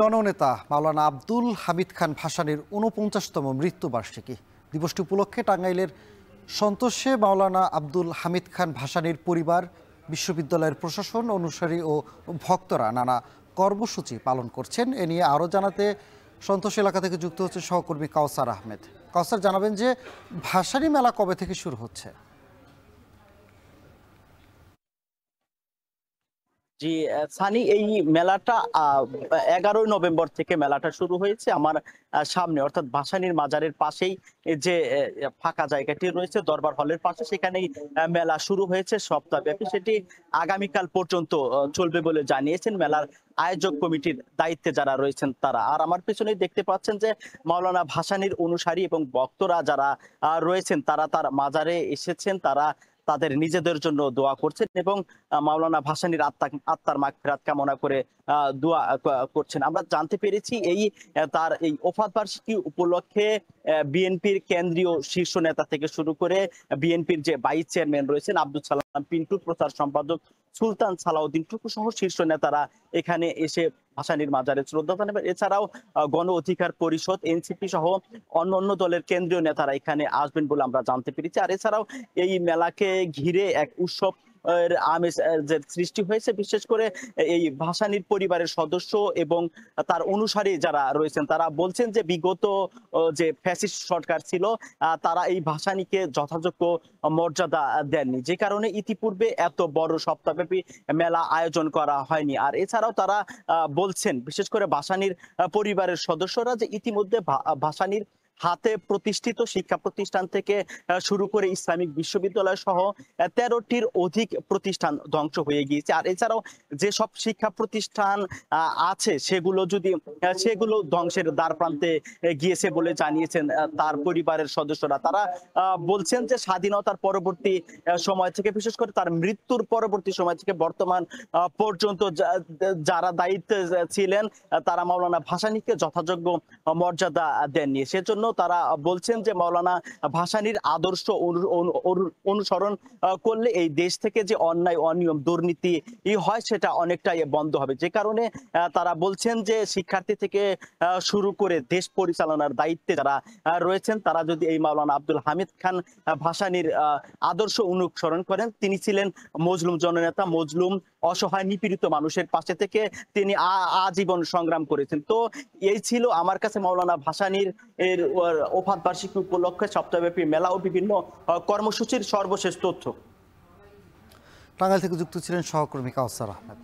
জননেতা মাওলানা আব্দুল হামিদ খান ভাসানীর ৪৯তম মৃত্যুবার্ষিকী দিবসটি উপলক্ষে টাঙ্গাইলের সন্তোষে মাওলানা আব্দুল হামিদ খান ভাসানীর পরিবার, বিশ্ববিদ্যালয়ের প্রশাসন, অনুসারী ও ভক্তরা নানা কর্মসূচি পালন করছেন। এ নিয়ে আরও জানাতে সন্তোষ এলাকা থেকে যুক্ত হচ্ছে সহকর্মী কাউসার আহমেদ। কাউসার, জানাবেন যে ভাসানী মেলা কবে থেকে শুরু হচ্ছে? জি সানি, এই মেলাটা 11 নভেম্বর থেকে মেলাটা শুরু হয়েছে। আমার সামনে অর্থাৎ ভাসানীর মাজারের পাশেই যে ফাঁকা জায়গাটি রয়েছে দরবার হলের পাশে, সেখানেই মেলা শুরু হয়েছে সপ্তাহব্যাপী। সেটি আগামীকাল পর্যন্ত চলবে বলে জানিয়েছেন মেলার আয়োজক কমিটির দায়িত্বে যারা রয়েছেন তারা। আর আমার পেছনেই দেখতে পাচ্ছেন যে মাওলানা ভাসানীর অনুসারী এবং ভক্তরা যারা রয়েছেন তারা তার মাজারে এসেছেন, তারা তাদের নিজেদের জন্য দোয়া করছেন এবং মাওলানা ভাসানীর আত্মার মাগফিরাত কামনা করে দোয়া করছেন। আমরা জানতে পেরেছি তার এই ওফাত বার্ষিকী উপলক্ষে বিএনপির কেন্দ্রীয় শীর্ষ নেতা থেকে শুরু করে বিএনপির যে ভাইস চেয়ারম্যান রয়েছেন আব্দুল সালাম পিন্টু, প্রচার সম্পাদক সুলতান সালাউদ্দিন টুকু সহ শীর্ষ নেতারা এখানে এসে ভাসানীর মাজারে শ্রদ্ধা জানাবেন। এছাড়াও গণ অধিকার পরিষদ, এনসিপি সহ অন্যান্য দলের কেন্দ্রীয় নেতারা এখানে আসবেন বলে আমরা জানতে পেরেছি। আর এছাড়াও এই মেলাকে ঘিরে এক উৎসব আমেজ যে সৃষ্টি হয়েছে, বিশেষ করে এই ভাসানীর পরিবারের সদস্য এবং তার অনুসারী যারা রয়েছেন তারা বলছেন যে বিগত যে ফ্যাসিস্ট সরকার ছিল তারা এই ভাসানীকে যথাযোগ্য মর্যাদা দেননি, যে কারণে ইতিপূর্বে এত বড় সপ্তাহব্যাপী মেলা আয়োজন করা হয়নি। আর এছাড়াও তারা বলছেন, বিশেষ করে ভাসানীর পরিবারের সদস্যরা, যে ইতিমধ্যে ভাসানীর হাতে প্রতিষ্ঠিত শিক্ষা প্রতিষ্ঠান থেকে শুরু করে ইসলামিক বিশ্ববিদ্যালয় সহ 13টির অধিক প্রতিষ্ঠান ধ্বংস হয়ে গিয়েছে। আর এছাড়াও যেসব শিক্ষা প্রতিষ্ঠান আছে সেগুলো ধ্বংসের দ্বার প্রান্তে গিয়েছে বলে জানিয়েছেন তার পরিবারের সদস্যরা। তারা বলছেন যে স্বাধীনতার পরবর্তী সময় থেকে, বিশেষ করে তার মৃত্যুর পরবর্তী সময় থেকে বর্তমান পর্যন্ত যারা দায়িত্বে ছিলেন তারা মাওলানা ভাসানীকে যথাযোগ্য মর্যাদা দেননি। সেজন্য তারা বলছেন যে মাওলানা ভাসানীর আদর্শ অনুসরণ করলে এই দেশ থেকে যে অন্যায়, অনিয়ম, দুর্নীতি হয় সেটা অনেকটাই বন্ধ হবে। যে কারণে তারা বলছেন যে শিক্ষার্থী থেকে শুরু করে দেশ পরিচালনার দায়িত্বে যারা রয়েছেন তারা যদি এই মাওলানা আব্দুল হামিদ খান ভাসানীর আদর্শ অনুসরণ করেন, তিনি ছিলেন মজলুম জননেতা, মজলুম অসহায় নিপীড়িত মানুষের পাশে থেকে তিনি আজীবন সংগ্রাম করেছেন। তো এই ছিল আমার কাছে মাওলানা ভাসানীর এর ওফাত বার্ষিকী উপলক্ষে সপ্তাহব্যাপী মেলা ও বিভিন্ন কর্মসূচির সর্বশেষ তথ্য। টাঙ্গাইল থেকে যুক্ত ছিলেন সহকর্মী কাউসার আহমেদ।